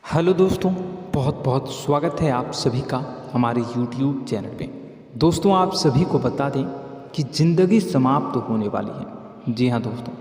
Hello दोस्तों, बहुत बहुत स्वागत है आप सभी का हमारे YouTube चैनल पे। दोस्तों, आप सभी को बता दें कि ज़िंदगी समाप्त तो होने वाली है। जी हाँ दोस्तों,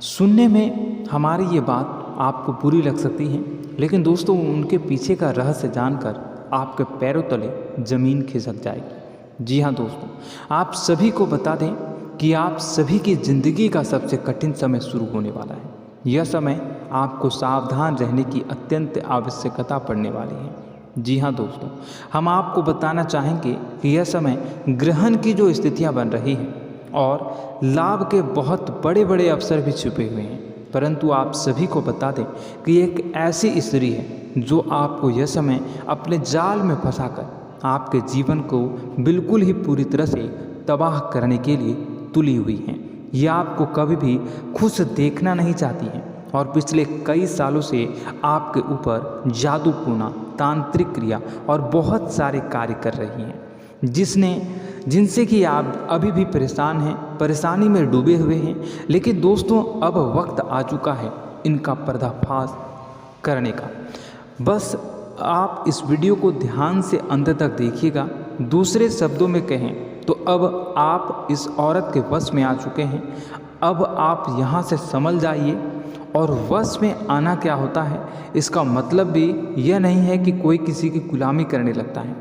सुनने में हमारी ये बात आपको बुरी लग सकती है, लेकिन दोस्तों उनके पीछे का रहस्य जानकर आपके पैरों तले ज़मीन खिसक जाएगी। जी हाँ दोस्तों, आप सभी को बता दें कि आप सभी की ज़िंदगी का सबसे कठिन समय शुरू होने वाला है। यह समय आपको सावधान रहने की अत्यंत आवश्यकता पड़ने वाली है। जी हाँ दोस्तों, हम आपको बताना चाहेंगे कि यह समय ग्रहण की जो स्थितियाँ बन रही हैं और लाभ के बहुत बड़े बड़े अवसर भी छुपे हुए हैं, परंतु आप सभी को बता दें कि एक ऐसी स्त्री है जो आपको यह समय अपने जाल में फंसाकर आपके जीवन को बिल्कुल ही पूरी तरह से तबाह करने के लिए तुली हुई है। यह आपको कभी भी खुश देखना नहीं चाहती हैं और पिछले कई सालों से आपके ऊपर जादू टोना, तांत्रिक क्रिया और बहुत सारे कार्य कर रही हैं, जिनसे कि आप अभी भी परेशान हैं, परेशानी में डूबे हुए हैं। लेकिन दोस्तों, अब वक्त आ चुका है इनका पर्दाफाश करने का। बस आप इस वीडियो को ध्यान से अंत तक देखिएगा। दूसरे शब्दों में कहें तो अब आप इस औरत के वश में आ चुके हैं। अब आप यहाँ से संभल जाइए। और वश में आना क्या होता है, इसका मतलब भी यह नहीं है कि कोई किसी की गुलामी करने लगता है।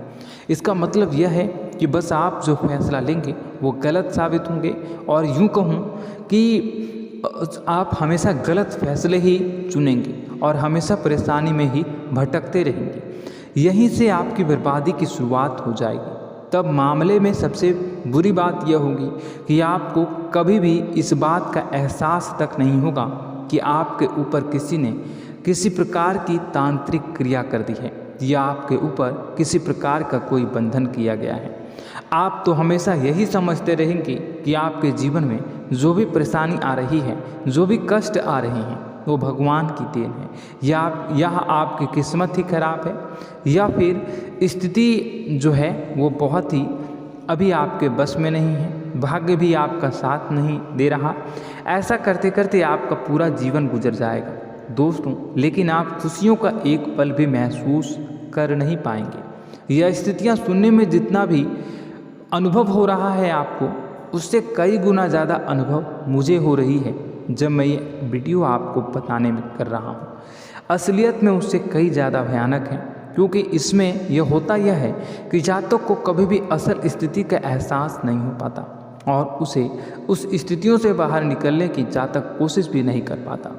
इसका मतलब यह है कि बस आप जो फैसला लेंगे वो गलत साबित होंगे, और यूँ कहूँ कि आप हमेशा गलत फैसले ही चुनेंगे और हमेशा परेशानी में ही भटकते रहेंगे। यहीं से आपकी बर्बादी की शुरुआत हो जाएगी। तब मामले में सबसे बुरी बात यह होगी कि आपको कभी भी इस बात का एहसास तक नहीं होगा कि आपके ऊपर किसी ने किसी प्रकार की तांत्रिक क्रिया कर दी है या आपके ऊपर किसी प्रकार का कोई बंधन किया गया है। आप तो हमेशा यही समझते रहेंगे कि आपके जीवन में जो भी परेशानी आ रही है, जो भी कष्ट आ रहे हैं, वो भगवान की देन है, या आपकी किस्मत ही खराब है, या फिर स्थिति जो है वो बहुत ही अभी आपके बस में नहीं है, भाग्य भी आपका साथ नहीं दे रहा। ऐसा करते करते आपका पूरा जीवन गुजर जाएगा दोस्तों, लेकिन आप खुशियों का एक पल भी महसूस कर नहीं पाएंगे। यह स्थितियाँ सुनने में जितना भी अनुभव हो रहा है आपको, उससे कई गुना ज़्यादा अनुभव मुझे हो रही है जब मैं ये वीडियो आपको बताने में कर रहा हूँ। असलियत में उससे कई ज़्यादा भयानक है, क्योंकि इसमें यह होता यह है कि जातक को कभी भी असल स्थिति का एहसास नहीं हो पाता और उसे उस स्थितियों से बाहर निकलने की जातक कोशिश भी नहीं कर पाता।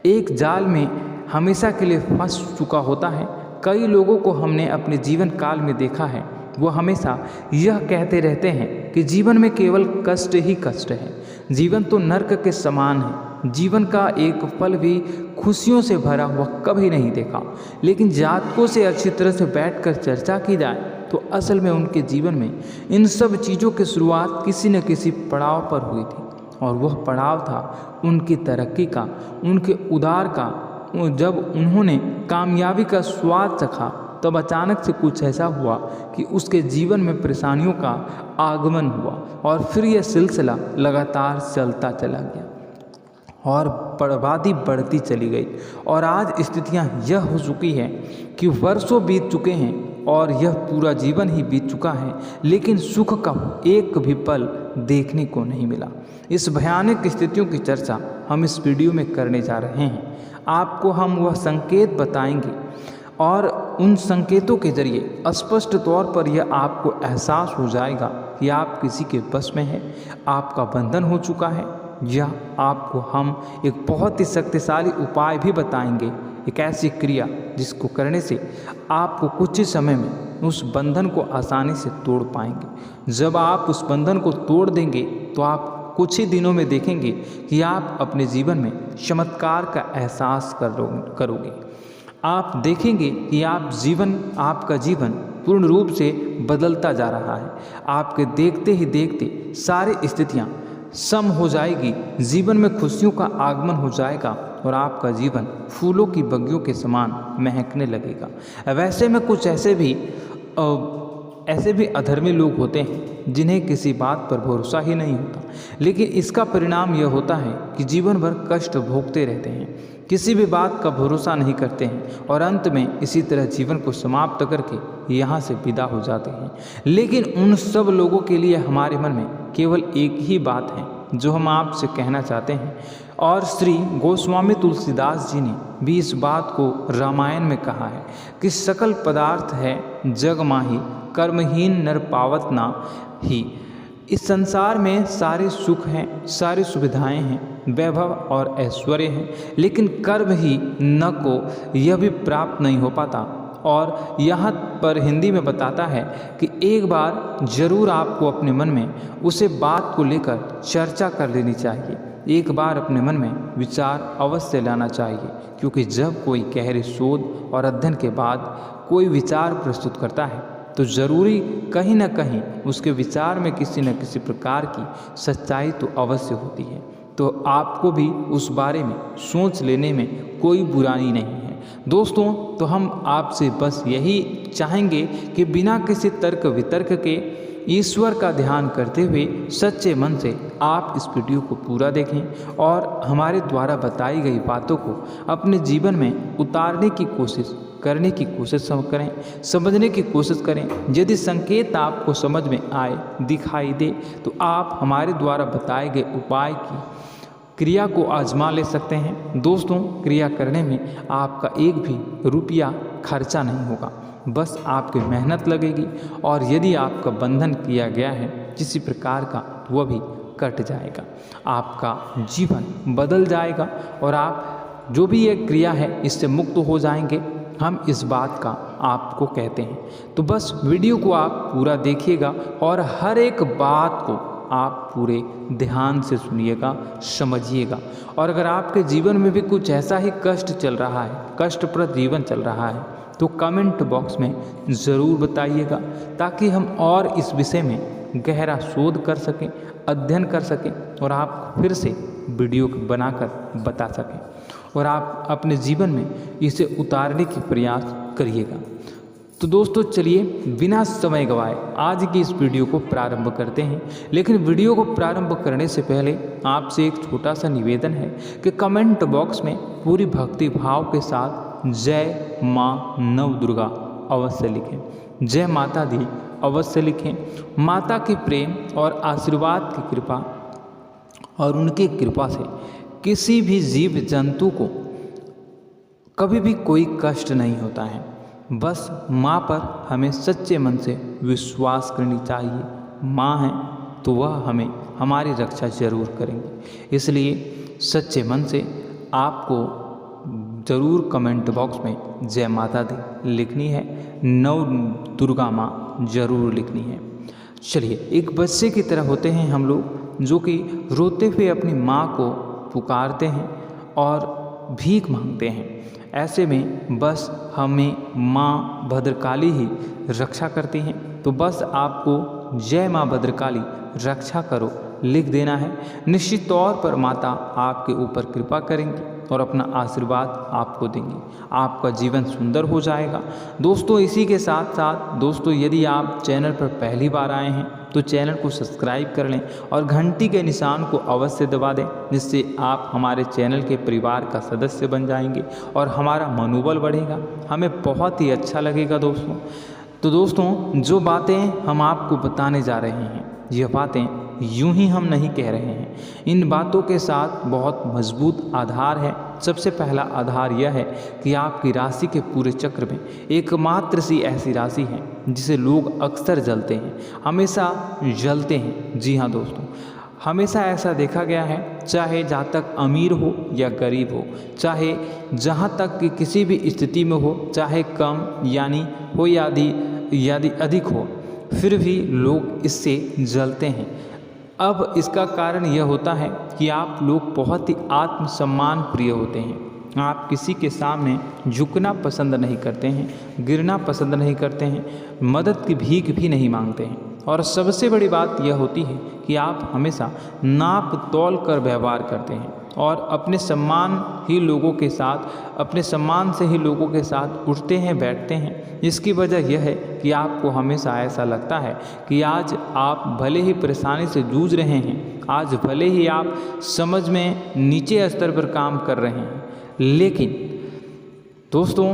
एक जाल में हमेशा के लिए फंस चुका होता है। कई लोगों को हमने अपने जीवन काल में देखा है, वो हमेशा यह कहते रहते हैं कि जीवन में केवल कष्ट ही कष्ट है, जीवन तो नर्क के समान है, जीवन का एक पल भी खुशियों से भरा हुआ कभी नहीं देखा। लेकिन जातकों से अच्छी तरह से बैठकर चर्चा की जाए तो असल में उनके जीवन में इन सब चीज़ों की शुरुआत किसी न किसी पड़ाव पर हुई थी, और वह पड़ाव था उनकी तरक्की का, उनके उदार का। जब उन्होंने कामयाबी का स्वाद चखा, तब अचानक से कुछ ऐसा हुआ कि उसके जीवन में परेशानियों का आगमन हुआ, और फिर यह सिलसिला लगातार चलता चला गया और बर्बादी बढ़ती चली गई। और आज स्थितियां यह हो चुकी है कि वर्षों बीत चुके हैं और यह पूरा जीवन ही बीत चुका है, लेकिन सुख का एक भी पल देखने को नहीं मिला। इस भयानक स्थितियों की चर्चा हम इस वीडियो में करने जा रहे हैं। आपको हम वह संकेत बताएंगे और उन संकेतों के जरिए स्पष्ट तौर पर यह आपको एहसास हो जाएगा कि आप किसी के बस में हैं, आपका बंधन हो चुका है, या आपको हम एक बहुत ही शक्तिशाली उपाय भी बताएंगे, एक ऐसी क्रिया जिसको करने से आपको कुछ ही समय में उस बंधन को आसानी से तोड़ पाएंगे। जब आप उस बंधन को तोड़ देंगे तो आप कुछ ही दिनों में देखेंगे कि आप अपने जीवन में चमत्कार का एहसास करोगे। आप देखेंगे कि आपका जीवन पूर्ण रूप से बदलता जा रहा है। आपके देखते ही देखते सारी स्थितियाँ सम हो जाएगी, जीवन में खुशियों का आगमन हो जाएगा और आपका जीवन फूलों की बगियों के समान महकने लगेगा। वैसे में कुछ ऐसे भी अधर्मी लोग होते हैं जिन्हें किसी बात पर भरोसा ही नहीं होता, लेकिन इसका परिणाम यह होता है कि जीवन भर कष्ट भोगते रहते हैं। किसी भी बात का भरोसा नहीं करते हैं और अंत में इसी तरह जीवन को समाप्त करके यहाँ से विदा हो जाते हैं। लेकिन उन सब लोगों के लिए हमारे मन में केवल एक ही बात है जो हम आपसे कहना चाहते हैं, और श्री गोस्वामी तुलसीदास जी ने भी इस बात को रामायण में कहा है कि सकल पदार्थ है जग माही, कर्महीन नर पावत ना ही। इस संसार में सारे सुख हैं, सारी सुविधाएं हैं, वैभव और ऐश्वर्य हैं, लेकिन कर्म ही न को यह भी प्राप्त नहीं हो पाता। और यहाँ पर हिंदी में बताता है कि एक बार जरूर आपको अपने मन में उसे बात को लेकर चर्चा कर लेनी चाहिए, एक बार अपने मन में विचार अवश्य लाना चाहिए, क्योंकि जब कोई गहरे शोध और अध्ययन के बाद कोई विचार प्रस्तुत करता है तो ज़रूरी कहीं ना कहीं उसके विचार में किसी न किसी प्रकार की सच्चाई तो अवश्य होती है। तो आपको भी उस बारे में सोच लेने में कोई बुराई नहीं है दोस्तों। तो हम आपसे बस यही चाहेंगे कि बिना किसी तर्क वितर्क के ईश्वर का ध्यान करते हुए सच्चे मन से आप इस वीडियो को पूरा देखें और हमारे द्वारा बताई गई बातों को अपने जीवन में उतारने की कोशिश करने की कोशिश करें, समझने की कोशिश करें। यदि संकेत आपको समझ में आए, दिखाई दे, तो आप हमारे द्वारा बताए गए उपाय की क्रिया को आजमा ले सकते हैं। दोस्तों, क्रिया करने में आपका एक भी रुपया खर्चा नहीं होगा, बस आपकी मेहनत लगेगी, और यदि आपका बंधन किया गया है किसी प्रकार का वह भी कट जाएगा, आपका जीवन बदल जाएगा और आप जो भी ये क्रिया है इससे मुक्त हो जाएंगे। हम इस बात का आपको कहते हैं। तो बस वीडियो को आप पूरा देखिएगा और हर एक बात को आप पूरे ध्यान से सुनिएगा, समझिएगा। और अगर आपके जीवन में भी कुछ ऐसा ही कष्ट चल रहा है, कष्टप्रद जीवन चल रहा है, तो कमेंट बॉक्स में ज़रूर बताइएगा, ताकि हम और इस विषय में गहरा शोध कर सकें, अध्ययन कर सकें और आप फिर से वीडियो बनाकर बता सकें और आप अपने जीवन में इसे उतारने की प्रयास करिएगा। तो दोस्तों, चलिए बिना समय गवाए आज की इस वीडियो को प्रारंभ करते हैं। लेकिन वीडियो को प्रारंभ करने से पहले आपसे एक छोटा सा निवेदन है कि कमेंट बॉक्स में पूरी भक्ति भाव के साथ जय माँ नव दुर्गा अवश्य लिखें, जय माता दी अवश्य लिखें। माता के प्रेम और आशीर्वाद की कृपा और उनकी कृपा से किसी भी जीव जंतु को कभी भी कोई कष्ट नहीं होता है। बस माँ पर हमें सच्चे मन से विश्वास करनी चाहिए। माँ है तो वह हमें हमारी रक्षा जरूर करेंगी। इसलिए सच्चे मन से आपको ज़रूर कमेंट बॉक्स में जय माता दी लिखनी है, नव दुर्गा माँ जरूर लिखनी है। चलिए, एक बच्चे की तरह होते हैं हम लोग जो कि रोते हुए अपनी माँ को पुकारते हैं और भीख मांगते हैं। ऐसे में बस हमें माँ भद्रकाली ही रक्षा करती हैं। तो बस आपको जय माँ भद्रकाली रक्षा करो लिख देना है। निश्चित तौर पर माता आपके ऊपर कृपा करेंगी और अपना आशीर्वाद आपको देंगी, आपका जीवन सुंदर हो जाएगा। दोस्तों, इसी के साथ साथ दोस्तों, यदि आप चैनल पर पहली बार आए हैं तो चैनल को सब्सक्राइब कर लें और घंटी के निशान को अवश्य दबा दें, जिससे आप हमारे चैनल के परिवार का सदस्य बन जाएंगे और हमारा मनोबल बढ़ेगा, हमें बहुत ही अच्छा लगेगा दोस्तों। तो दोस्तों, जो बातें हम आपको बताने जा रहे हैं यह बातें यूं ही हम नहीं कह रहे हैं, इन बातों के साथ बहुत मजबूत आधार है। सबसे पहला आधार यह है कि आपकी राशि के पूरे चक्र में एकमात्र सी ऐसी राशि है जिसे लोग अक्सर जलते हैं, हमेशा जलते हैं। जी हाँ दोस्तों, हमेशा ऐसा देखा गया है, चाहे जहाँ तक अमीर हो या गरीब हो, चाहे जहाँ तक कि किसी भी स्थिति में हो, चाहे कम यानी हो या अधिक हो, फिर भी लोग इससे जलते हैं। अब इसका कारण यह होता है कि आप लोग बहुत ही आत्मसम्मान प्रिय होते हैं। आप किसी के सामने झुकना पसंद नहीं करते हैं, गिरना पसंद नहीं करते हैं, मदद की भीख भी नहीं मांगते हैं। और सबसे बड़ी बात यह होती है कि आप हमेशा नाप तोल कर व्यवहार करते हैं और अपने सम्मान से ही लोगों के साथ उठते हैं, बैठते हैं। इसकी वजह यह है कि आपको हमेशा ऐसा लगता है कि आज आप भले ही परेशानी से जूझ रहे हैं, आज भले ही आप समझ में नीचे स्तर पर काम कर रहे हैं, लेकिन दोस्तों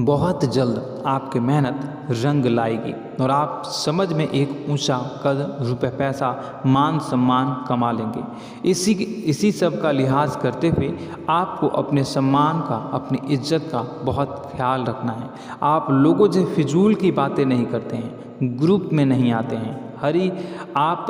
बहुत जल्द आपकी मेहनत रंग लाएगी और आप समझ में एक ऊंचा कद, रुपए, पैसा, मान सम्मान कमा लेंगे। इसी सब का लिहाज करते हुए आपको अपने सम्मान का, अपनी इज्जत का बहुत ख्याल रखना है। आप लोगों से फिजूल की बातें नहीं करते हैं, ग्रुप में नहीं आते हैं, आप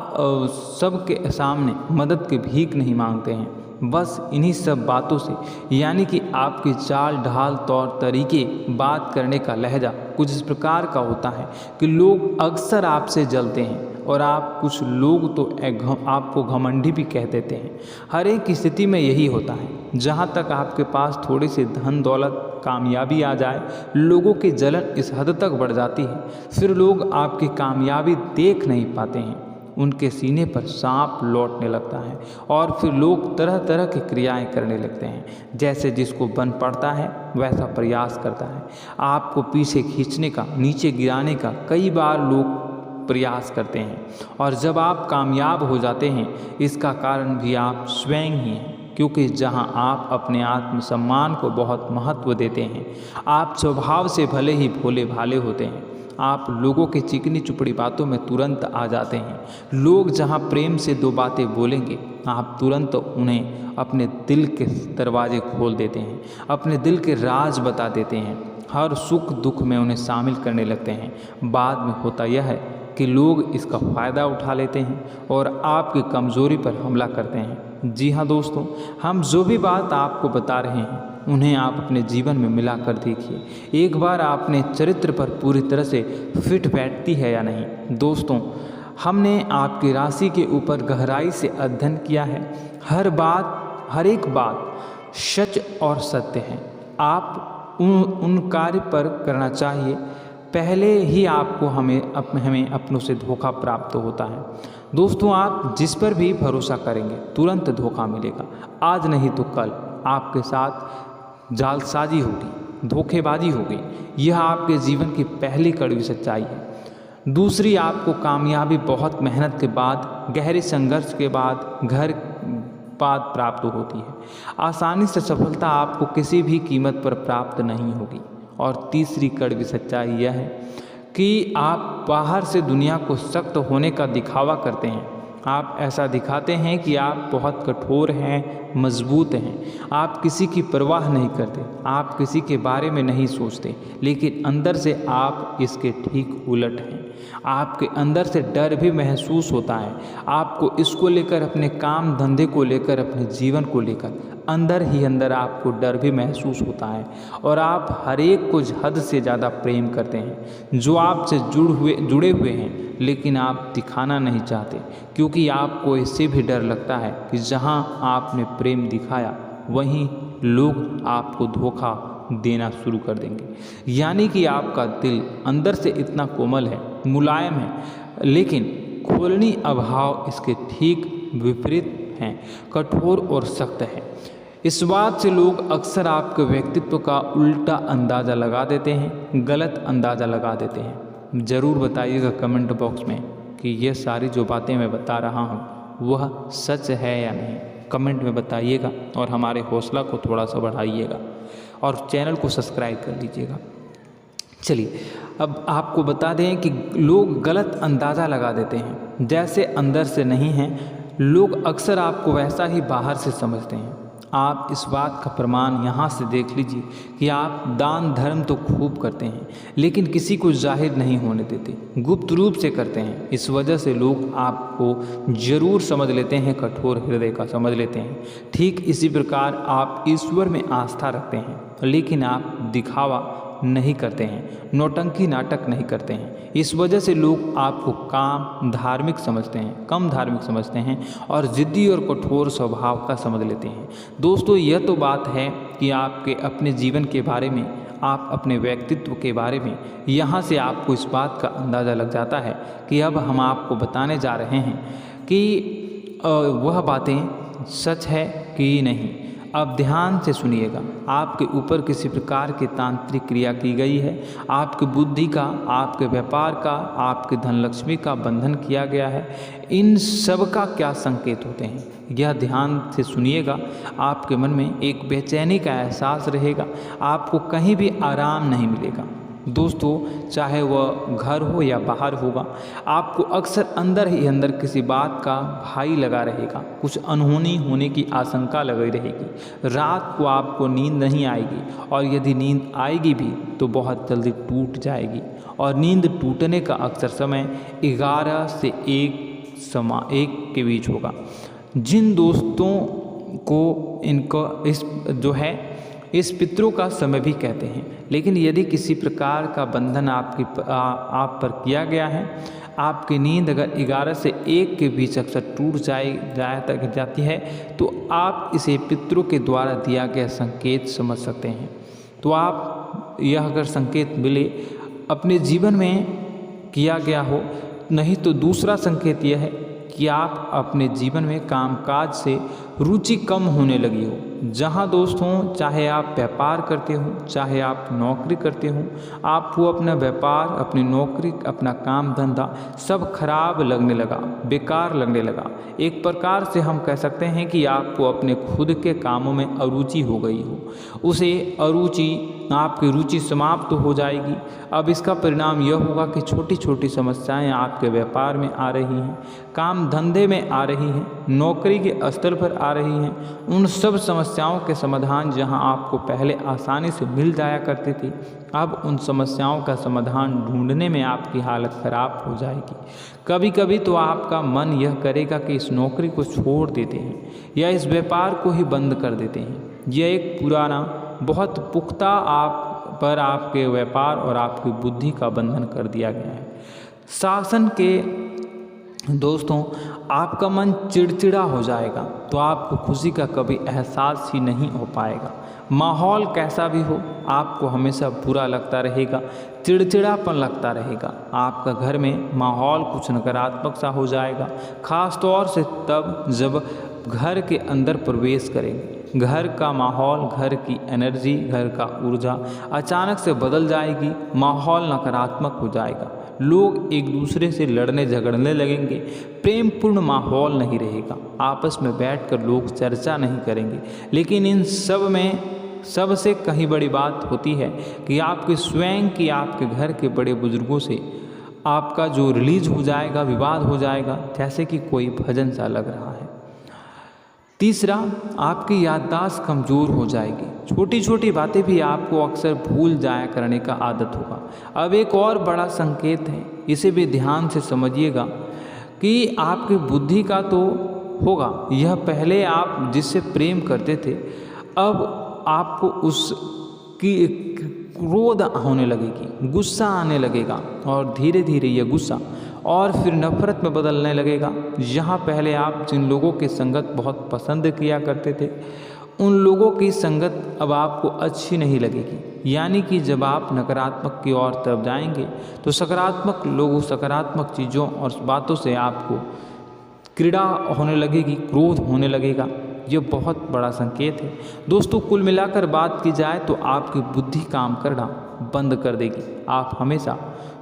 सबके सामने मदद की भीख नहीं मांगते हैं। बस इन्हीं सब बातों से, यानी कि आपकी चाल ढाल, तौर तरीके, बात करने का लहजा कुछ इस प्रकार का होता है कि लोग अक्सर आपसे जलते हैं और कुछ लोग तो आपको घमंडी भी कह देते हैं। हर एक स्थिति में यही होता है। जहाँ तक आपके पास थोड़ी सी धन दौलत, कामयाबी आ जाए, लोगों की जलन इस हद तक बढ़ जाती है, फिर लोग आपकी कामयाबी देख नहीं पाते हैं। उनके सीने पर सांप लौटने लगता है और फिर लोग तरह तरह की क्रियाएं करने लगते हैं। जैसे जिसको बन पड़ता है वैसा प्रयास करता है। आपको पीछे खींचने का, नीचे गिराने का कई बार लोग प्रयास करते हैं और जब आप कामयाब हो जाते हैं, इसका कारण भी आप स्वयं ही हैं। क्योंकि जहां आप अपने आत्मसम्मान को बहुत महत्व देते हैं, आप स्वभाव से भले ही भोले भाले होते हैं, आप लोगों के चिकनी चुपड़ी बातों में तुरंत आ जाते हैं। लोग जहां प्रेम से दो बातें बोलेंगे, आप तुरंत उन्हें अपने दिल के दरवाजे खोल देते हैं, अपने दिल के राज बता देते हैं, हर सुख दुख में उन्हें शामिल करने लगते हैं। बाद में होता यह है कि लोग इसका फ़ायदा उठा लेते हैं और आपकी कमज़ोरी पर हमला करते हैं। जी हाँ दोस्तों, हम जो भी बात आपको बता रहे हैं उन्हें आप अपने जीवन में मिला कर देखिए। एक बार आपने चरित्र पर पूरी तरह से फिट बैठती है या नहीं। दोस्तों, हमने आपकी राशि के ऊपर गहराई से अध्ययन किया है। हर एक बात सच और सत्य है। आप उन कार्य पर करना चाहिए, पहले ही आपको हमें अपनों से धोखा प्राप्त होता है। दोस्तों, आप जिस पर भी भरोसा करेंगे तुरंत धोखा मिलेगा। आज नहीं तो कल आपके साथ जालसाजी होगी, धोखेबाजी होगी। यह आपके जीवन की पहली कड़वी सच्चाई है। दूसरी, आपको कामयाबी बहुत मेहनत के बाद, गहरे संघर्ष के बाद प्राप्त होती है। आसानी से सफलता आपको किसी भी कीमत पर प्राप्त नहीं होगी। और तीसरी कड़वी सच्चाई यह है कि आप बाहर से दुनिया को सख्त होने का दिखावा करते हैं। आप ऐसा दिखाते हैं कि आप बहुत कठोर हैं, मजबूत हैं। आप किसी की परवाह नहीं करते, आप किसी के बारे में नहीं सोचते, लेकिन अंदर से आप इसके ठीक उलट हैं। आपके अंदर से डर भी महसूस होता है। आपको इसको लेकर, अपने काम धंधे को लेकर, अपने जीवन को लेकर अंदर ही अंदर आपको डर भी महसूस होता है और आप हर एक को हद से ज़्यादा प्रेम करते हैं, जो आपसे जुड़े हुए हैं, लेकिन आप दिखाना नहीं चाहते, क्योंकि आपको इससे भी डर लगता है कि जहां आपने प्रेम दिखाया वहीं लोग आपको धोखा देना शुरू कर देंगे। यानी कि आपका दिल अंदर से इतना कोमल है, मुलायम है, लेकिन खोलनी अभाव इसके ठीक विपरीत हैं, कठोर और सख्त है। इस बात से लोग अक्सर आपके व्यक्तित्व का उल्टा अंदाज़ा लगा देते हैं, गलत अंदाज़ा लगा देते हैं। ज़रूर बताइएगा कमेंट बॉक्स में कि ये सारी जो बातें मैं बता रहा हूँ वह सच है या नहीं। कमेंट में बताइएगा और हमारे हौसला को थोड़ा सा बढ़ाइएगा और चैनल को सब्सक्राइब कर लीजिएगा। चलिए, अब आपको बता दें कि लोग गलत अंदाज़ा लगा देते हैं। जैसे अंदर से नहीं हैं, लोग अक्सर आपको वैसा ही बाहर से समझते हैं। आप इस बात का प्रमाण यहाँ से देख लीजिए कि आप दान धर्म तो खूब करते हैं, लेकिन किसी को जाहिर नहीं होने देते, गुप्त रूप से करते हैं। इस वजह से लोग आपको जरूर समझ लेते हैं, कठोर हृदय का समझ लेते हैं। ठीक इसी प्रकार आप ईश्वर में आस्था रखते हैं, लेकिन आप दिखावा नहीं करते हैं, नौटंकी नाटक नहीं करते हैं। इस वजह से लोग आपको कम धार्मिक समझते हैं और ज़िद्दी और कठोर स्वभाव का समझ लेते हैं। दोस्तों, यह तो बात है कि आपके अपने जीवन के बारे में, आप अपने व्यक्तित्व के बारे में, यहाँ से आपको इस बात का अंदाज़ा लग जाता है कि अब हम आपको बताने जा रहे हैं कि वह बातें सच है कि नहीं। अब ध्यान से सुनिएगा। आपके ऊपर किसी प्रकार की तांत्रिक क्रिया की गई है, आपकी बुद्धि का, आपके व्यापार का, आपके धन लक्ष्मी का बंधन किया गया है। इन सब का क्या संकेत होते हैं, यह ध्यान से सुनिएगा। आपके मन में एक बेचैनी का एहसास रहेगा, आपको कहीं भी आराम नहीं मिलेगा। दोस्तों, चाहे वह घर हो या बाहर होगा, आपको अक्सर अंदर ही अंदर किसी बात का भय लगा रहेगा, कुछ अनहोनी होने की आशंका लगी रहेगी। रात को आपको नींद नहीं आएगी, और यदि नींद आएगी भी तो बहुत जल्दी टूट जाएगी। और नींद टूटने का अक्सर समय 11 से 1 के बीच होगा। जिन दोस्तों को इनको इस पितरों का समय भी कहते हैं। लेकिन यदि किसी प्रकार का बंधन आप पर किया गया है, आपकी नींद अगर 11 से 1 के बीच अक्सर टूट जाती है, तो आप इसे पितरों के द्वारा दिया गया संकेत समझ सकते हैं। तो आप यह अगर संकेत मिले अपने जीवन में किया गया हो, नहीं तो दूसरा संकेत यह है कि आप अपने जीवन में कामकाज से रुचि कम होने लगी हो। जहाँ दोस्तों, चाहे आप व्यापार करते हो, चाहे आप नौकरी करते हो, आपको अपना व्यापार, अपनी नौकरी, अपना काम धंधा सब खराब लगने लगा, बेकार लगने लगा। एक प्रकार से हम कह सकते हैं कि आपको अपने खुद के कामों में अरुचि हो गई हो। उसे अरुचि, आपकी रुचि समाप्त हो जाएगी। अब इसका परिणाम यह होगा कि छोटी छोटी समस्याएं आपके व्यापार में आ रही हैं, काम धंधे में आ रही हैं, नौकरी के स्तर पर आ रही हैं। उन सब समस्याओं के समाधान जहां आपको पहले आसानी से मिल जाया करती थी, अब उन समस्याओं का समाधान ढूंढने में आपकी हालत खराब हो जाएगी। कभी कभी तो आपका मन यह करेगा कि इस नौकरी को छोड़ देते हैं या इस व्यापार को ही बंद कर देते हैं। यह एक पुराना, बहुत पुख्ता आपके व्यापार और आपकी बुद्धि का बंधन कर दिया गया है। शासन के दोस्तों, आपका मन चिड़चिड़ा हो जाएगा, तो आपको खुशी का कभी एहसास ही नहीं हो पाएगा। माहौल कैसा भी हो, आपको हमेशा बुरा लगता रहेगा, चिड़चिड़ापन लगता रहेगा। आपका घर में माहौल कुछ नकारात्मक सा हो जाएगा, ख़ास तौर से तब जब घर के अंदर प्रवेश करेंगे। घर का माहौल, घर की एनर्जी, घर का ऊर्जा अचानक से बदल जाएगी, माहौल नकारात्मक हो जाएगा। लोग एक दूसरे से लड़ने झगड़ने लगेंगे, प्रेमपूर्ण माहौल नहीं रहेगा, आपस में बैठकर लोग चर्चा नहीं करेंगे। लेकिन इन सब में सबसे कहीं बड़ी बात होती है कि आपके स्वयं की, आपके घर के बड़े बुजुर्गों से आपका जो रिलीज हो जाएगा, विवाद हो जाएगा, जैसे कि कोई भजन सा लग रहा है। तीसरा, आपकी याददाश्त कमज़ोर हो जाएगी, छोटी छोटी बातें भी आपको अक्सर भूल जाया करने का आदत होगा। अब एक और बड़ा संकेत है, इसे भी ध्यान से समझिएगा कि आपकी बुद्धि का तो होगा, यह पहले आप जिससे प्रेम करते थे, अब आपको उसकी क्रोध होने लगेगी, गुस्सा आने लगेगा, और धीरे धीरे यह गुस्सा और फिर नफरत में बदलने लगेगा। यहाँ पहले आप जिन लोगों की संगत बहुत पसंद किया करते थे, उन लोगों की संगत अब आपको अच्छी नहीं लगेगी। यानी कि जब आप नकारात्मक की ओर तरफ जाएंगे, तो सकारात्मक लोगों, सकारात्मक चीज़ों और बातों से आपको क्रीड़ा होने लगेगी, क्रोध होने लगेगा। ये बहुत बड़ा संकेत है दोस्तों। कुल मिलाकर बात की जाए तो आपकी बुद्धि काम करना बंद कर देगी। आप हमेशा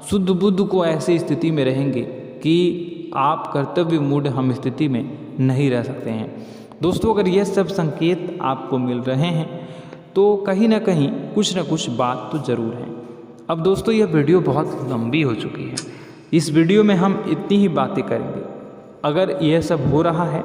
शुद्ध बुद्ध को ऐसी स्थिति में रहेंगे कि आप कर्तव्य मूढ़ हम स्थिति में नहीं रह सकते हैं। दोस्तों, अगर ये सब संकेत आपको मिल रहे हैं तो कहीं ना कहीं कुछ ना कुछ बात तो ज़रूर है। अब दोस्तों, यह वीडियो बहुत लंबी हो चुकी है, इस वीडियो में हम इतनी ही बातें करेंगे। अगर यह सब हो रहा है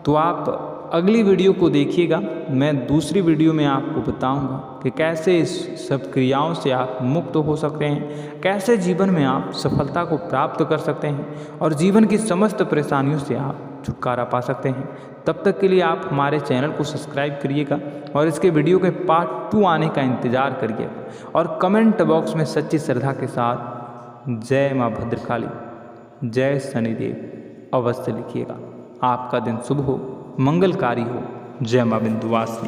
तो आप अगली वीडियो को देखिएगा। मैं दूसरी वीडियो में आपको बताऊंगा कि कैसे इस सब क्रियाओं से आप मुक्त हो सकते हैं, कैसे जीवन में आप सफलता को प्राप्त कर सकते हैं और जीवन की समस्त परेशानियों से आप छुटकारा पा सकते हैं। तब तक के लिए आप हमारे चैनल को सब्सक्राइब करिएगा और इसके वीडियो के पार्ट 2 आने का इंतज़ार करिएगा। और कमेंट बॉक्स में सच्ची श्रद्धा के साथ जय माँ भद्रकाली, जय शनिदेव अवश्य लिखिएगा। आपका दिन शुभ हो, मंगलकारी हो। जय माँ विंध्यवासिनी।